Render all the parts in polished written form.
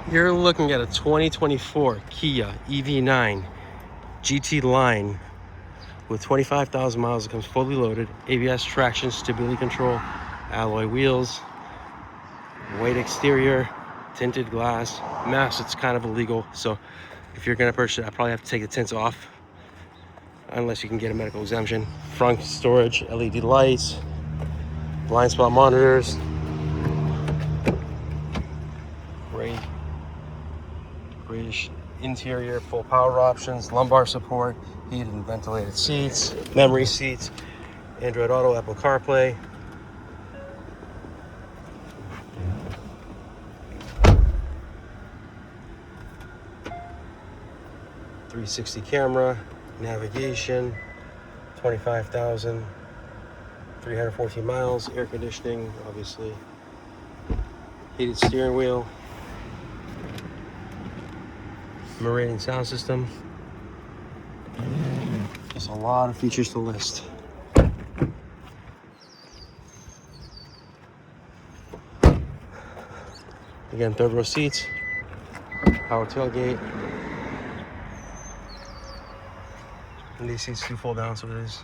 You're looking at a 2024 Kia EV9 GT Line with 25,000 miles. It comes fully loaded, ABS traction, stability control, alloy wheels, white exterior, tinted glass. Mass, it's kind of illegal, so if you're gonna purchase it, I probably have to take the tints off unless you can get a medical exemption. Front storage, LED lights, blind spot monitors, grayish interior, full power options, lumbar support, heated and ventilated seats, memory seats, Android Auto, Apple CarPlay. .360 camera, navigation, 25,000, 314 miles, air conditioning, obviously, heated steering wheel, Meridian sound system. Just a lot of features to list. Again, third row seats, power tailgate. And these seats do fold down, so it is.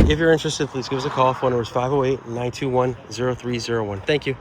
If you're interested, please give us a call. Phone number is 508-921-0301. Thank you.